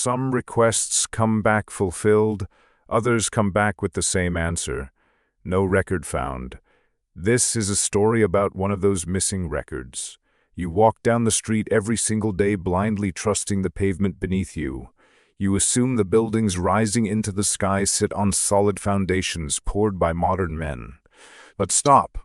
Some requests come back fulfilled, others come back with the same answer. No record found. This is a story about one of those missing records. You walk down the street every single day blindly trusting the pavement beneath you. You assume the buildings rising into the sky sit on solid foundations poured by modern men. But stop.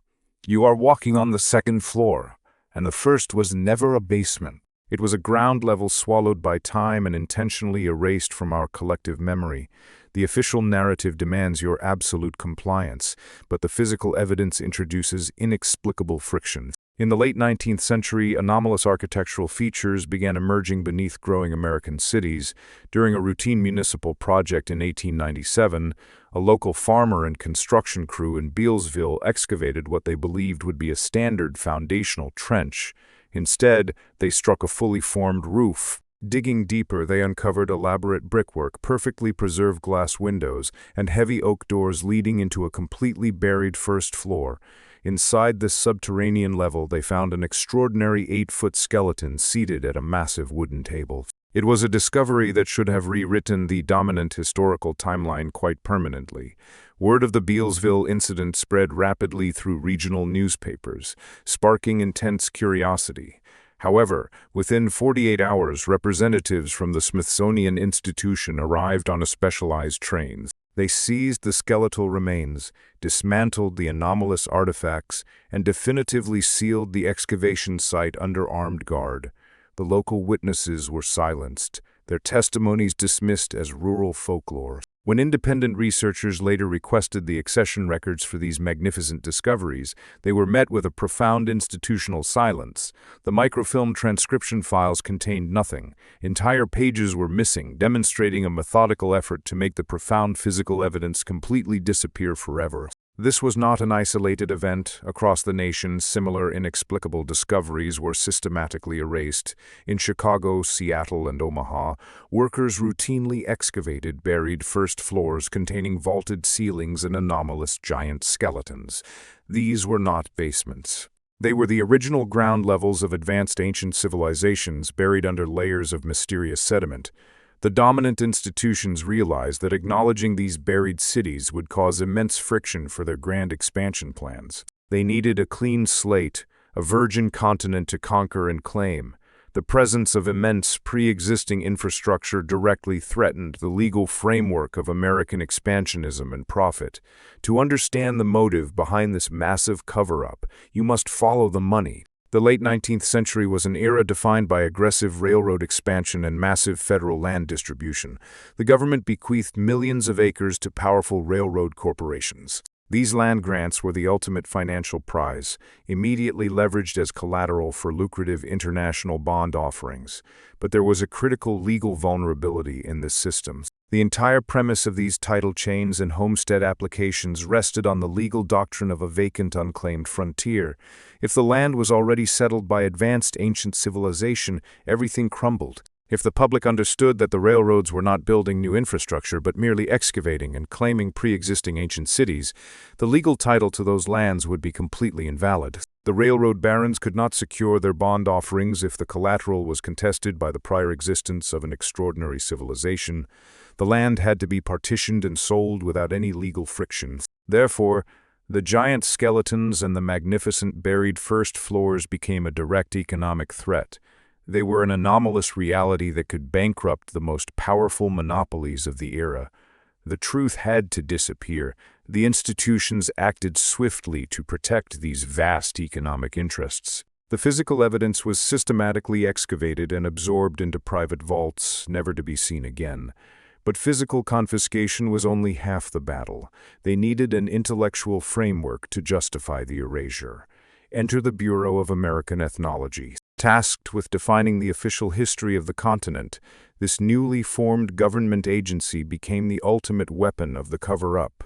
You are walking on the second floor, and the first was never a basement. It was a ground level swallowed by time and intentionally erased from our collective memory. The official narrative demands your absolute compliance, but the physical evidence introduces inexplicable friction. In the late 19th century, anomalous architectural features began emerging beneath growing American cities. During a routine municipal project in 1897, a local farmer and construction crew in Beielsville excavated what they believed would be a standard foundational trench. Instead, they struck a fully formed roof. Digging deeper, they uncovered elaborate brickwork, perfectly preserved glass windows, and heavy oak doors leading into a completely buried first floor. Inside this subterranean level, they found an extraordinary 8-foot skeleton seated at a massive wooden table. It was a discovery that should have rewritten the dominant historical timeline quite permanently. Word of the Beielsville incident spread rapidly through regional newspapers, sparking intense curiosity. However, within 48 hours, representatives from the Smithsonian Institution arrived on a specialized train. They seized the skeletal remains, dismantled the anomalous artifacts, and definitively sealed the excavation site under armed guard. The local witnesses were silenced, their testimonies dismissed as rural folklore. When independent researchers later requested the accession records for these magnificent discoveries, they were met with a profound institutional silence. The microfilm transcription files contained nothing. Entire pages were missing, demonstrating a methodical effort to make the profound physical evidence completely disappear forever. This was not an isolated event. Across the nation, similar inexplicable discoveries were systematically erased. In Chicago, Seattle, and Omaha, workers routinely excavated buried first floors containing vaulted ceilings and anomalous giant skeletons. These were not basements. They were the original ground levels of advanced ancient civilizations buried under layers of mysterious sediment. The dominant institutions realized that acknowledging these buried cities would cause immense friction for their grand expansion plans. They needed a clean slate, a virgin continent to conquer and claim. The presence of immense pre-existing infrastructure directly threatened the legal framework of American expansionism and profit. To understand the motive behind this massive cover-up, you must follow the money. The late 19th century was an era defined by aggressive railroad expansion and massive federal land distribution. The government bequeathed millions of acres to powerful railroad corporations. These land grants were the ultimate financial prize, immediately leveraged as collateral for lucrative international bond offerings. But there was a critical legal vulnerability in this system. The entire premise of these title chains and homestead applications rested on the legal doctrine of a vacant, unclaimed frontier. If the land was already settled by advanced ancient civilization, everything crumbled. If the public understood that the railroads were not building new infrastructure but merely excavating and claiming pre-existing ancient cities, the legal title to those lands would be completely invalid. The railroad barons could not secure their bond offerings if the collateral was contested by the prior existence of an extraordinary civilization. The land had to be partitioned and sold without any legal friction. Therefore, the giant skeletons and the magnificent buried first floors became a direct economic threat. They were an anomalous reality that could bankrupt the most powerful monopolies of the era. The truth had to disappear. The institutions acted swiftly to protect these vast economic interests. The physical evidence was systematically excavated and absorbed into private vaults, never to be seen again. But physical confiscation was only half the battle. They needed an intellectual framework to justify the erasure. Enter the Bureau of American Ethnology. Tasked with defining the official history of the continent, this newly formed government agency became the ultimate weapon of the cover-up.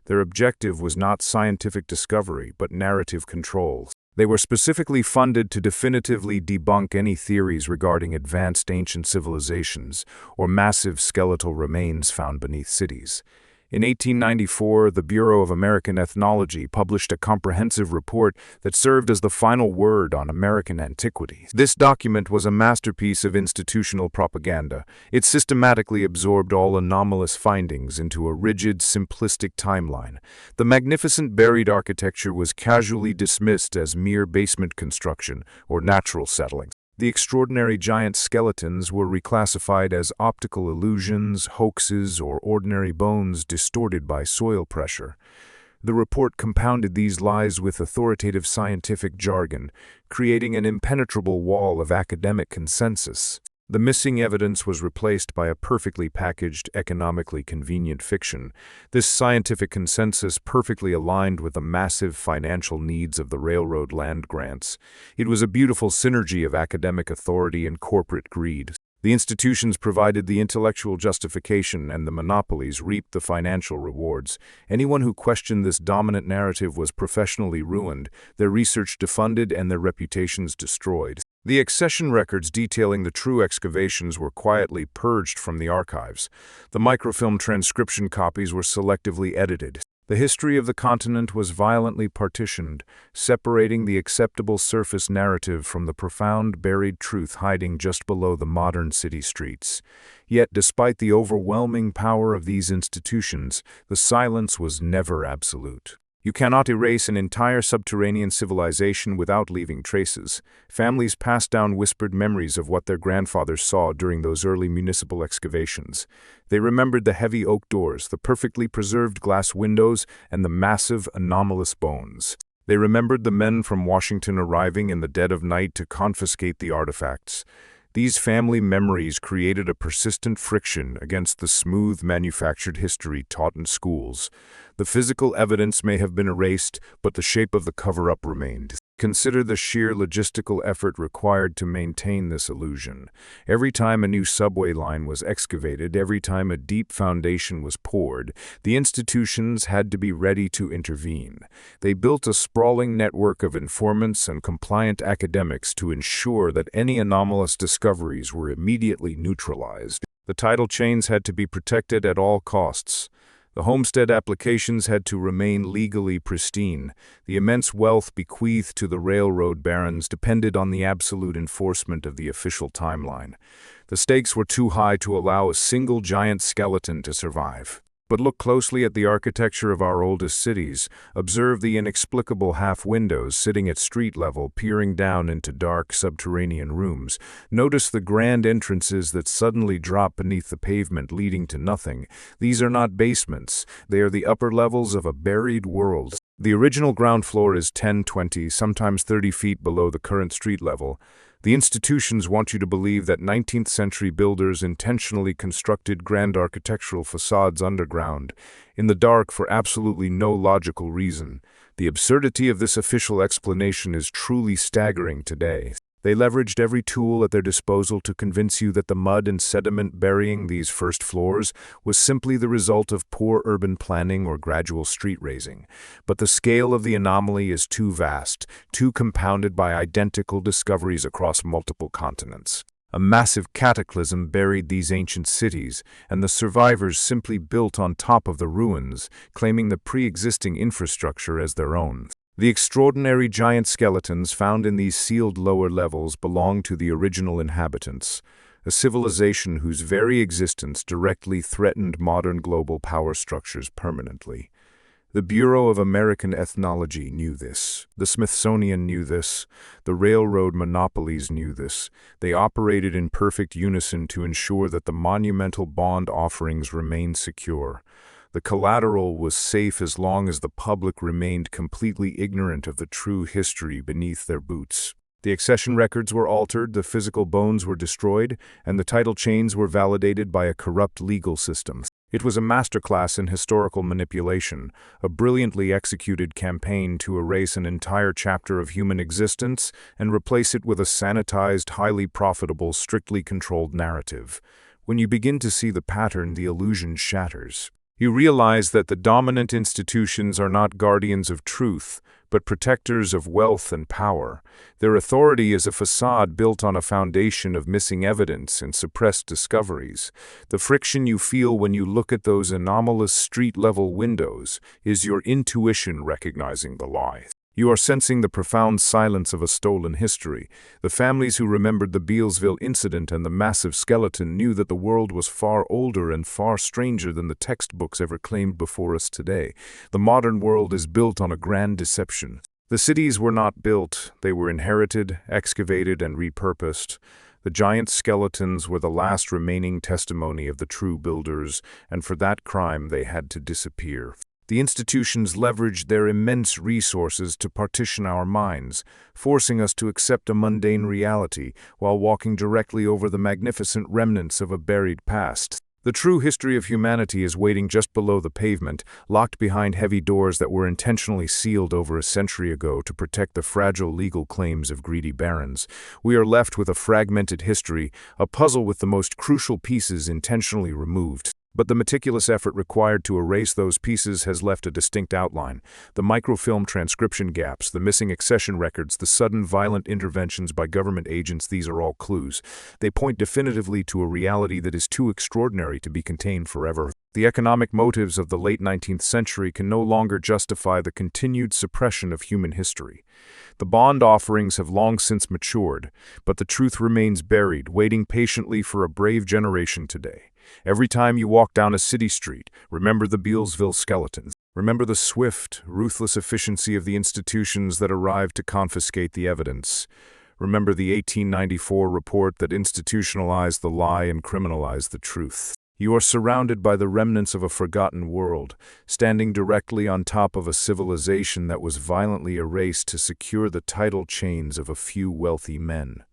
Their objective was not scientific discovery, but narrative control. They were specifically funded to definitively debunk any theories regarding advanced ancient civilizations or massive skeletal remains found beneath cities. In 1894, the Bureau of American Ethnology published a comprehensive report that served as the final word on American antiquities. This document was a masterpiece of institutional propaganda. It systematically absorbed all anomalous findings into a rigid, simplistic timeline. The magnificent buried architecture was casually dismissed as mere basement construction or natural settlings. The extraordinary giant skeletons were reclassified as optical illusions, hoaxes, or ordinary bones distorted by soil pressure. The report compounded these lies with authoritative scientific jargon, creating an impenetrable wall of academic consensus. The missing evidence was replaced by a perfectly packaged, economically convenient fiction. This scientific consensus perfectly aligned with the massive financial needs of the railroad land grants. It was a beautiful synergy of academic authority and corporate greed. The institutions provided the intellectual justification, and the monopolies reaped the financial rewards. Anyone who questioned this dominant narrative was professionally ruined, their research defunded, and their reputations destroyed. The accession records detailing the true excavations were quietly purged from the archives. The microfilm transcription copies were selectively edited. The history of the continent was violently partitioned, separating the acceptable surface narrative from the profound buried truth hiding just below the modern city streets. Yet, despite the overwhelming power of these institutions, the silence was never absolute. You cannot erase an entire subterranean civilization without leaving traces. Families passed down whispered memories of what their grandfathers saw during those early municipal excavations. They remembered the heavy oak doors, the perfectly preserved glass windows, and the massive, anomalous bones. They remembered the men from Washington arriving in the dead of night to confiscate the artifacts. These family memories created a persistent friction against the smooth, manufactured history taught in schools. The physical evidence may have been erased, but the shape of the cover-up remained. Consider the sheer logistical effort required to maintain this illusion. Every time a new subway line was excavated, every time a deep foundation was poured, the institutions had to be ready to intervene. They built a sprawling network of informants and compliant academics to ensure that any anomalous discoveries were immediately neutralized. The title chains had to be protected at all costs. The homestead applications had to remain legally pristine. The immense wealth bequeathed to the railroad barons depended on the absolute enforcement of the official timeline. The stakes were too high to allow a single giant skeleton to survive. But look closely at the architecture of our oldest cities. Observe the inexplicable half-windows sitting at street level, peering down into dark subterranean rooms. Notice the grand entrances that suddenly drop beneath the pavement, leading to nothing. These are not basements. They are the upper levels of a buried world. The original ground floor is 10, 20, sometimes 30 feet below the current street level. The institutions want you to believe that 19th century builders intentionally constructed grand architectural facades underground, in the dark for absolutely no logical reason. The absurdity of this official explanation is truly staggering today. They leveraged every tool at their disposal to convince you that the mud and sediment burying these first floors was simply the result of poor urban planning or gradual street raising. But the scale of the anomaly is too vast, too compounded by identical discoveries across multiple continents. A massive cataclysm buried these ancient cities, and the survivors simply built on top of the ruins, claiming the pre-existing infrastructure as their own. The extraordinary giant skeletons found in these sealed lower levels belong to the original inhabitants, a civilization whose very existence directly threatened modern global power structures permanently. The Bureau of American Ethnology knew this. The Smithsonian knew this. The railroad monopolies knew this. They operated in perfect unison to ensure that the monumental bond offerings remained secure. The collateral was safe as long as the public remained completely ignorant of the true history beneath their boots. The accession records were altered, the physical bones were destroyed, and the title chains were validated by a corrupt legal system. It was a masterclass in historical manipulation, a brilliantly executed campaign to erase an entire chapter of human existence and replace it with a sanitized, highly profitable, strictly controlled narrative. When you begin to see the pattern, the illusion shatters. You realize that the dominant institutions are not guardians of truth, but protectors of wealth and power. Their authority is a facade built on a foundation of missing evidence and suppressed discoveries. The friction you feel when you look at those anomalous street-level windows is your intuition recognizing the lie. You are sensing the profound silence of a stolen history. The families who remembered the Beielsville incident and the massive skeleton knew that the world was far older and far stranger than the textbooks ever claimed before us today. The modern world is built on a grand deception. The cities were not built, they were inherited, excavated, and repurposed. The giant skeletons were the last remaining testimony of the true builders, and for that crime they had to disappear. The institutions leveraged their immense resources to partition our minds, forcing us to accept a mundane reality while walking directly over the magnificent remnants of a buried past. The true history of humanity is waiting just below the pavement, locked behind heavy doors that were intentionally sealed over a century ago to protect the fragile legal claims of greedy barons. We are left with a fragmented history, a puzzle with the most crucial pieces intentionally removed. But the meticulous effort required to erase those pieces has left a distinct outline. The microfilm transcription gaps, the missing accession records, the sudden violent interventions by government agents, these are all clues. They point definitively to a reality that is too extraordinary to be contained forever. The economic motives of the late 19th century can no longer justify the continued suppression of human history. The bond offerings have long since matured, but the truth remains buried, waiting patiently for a brave generation today. Every time you walk down a city street, remember the Beielsville skeletons. Remember the swift, ruthless efficiency of the institutions that arrived to confiscate the evidence. Remember the 1894 report that institutionalized the lie and criminalized the truth. You are surrounded by the remnants of a forgotten world, standing directly on top of a civilization that was violently erased to secure the title chains of a few wealthy men.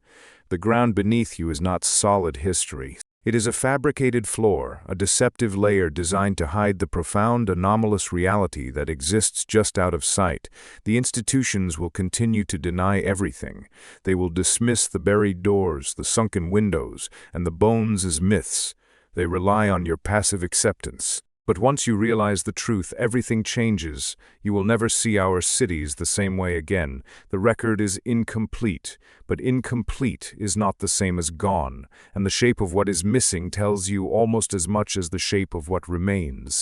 The ground beneath you is not solid history. It is a fabricated floor, a deceptive layer designed to hide the profound, anomalous reality that exists just out of sight. The institutions will continue to deny everything. They will dismiss the buried doors, the sunken windows, and the bones as myths. They rely on your passive acceptance. But once you realize the truth, everything changes. You will never see our cities the same way again. The record is incomplete, but incomplete is not the same as gone, and the shape of what is missing tells you almost as much as the shape of what remains.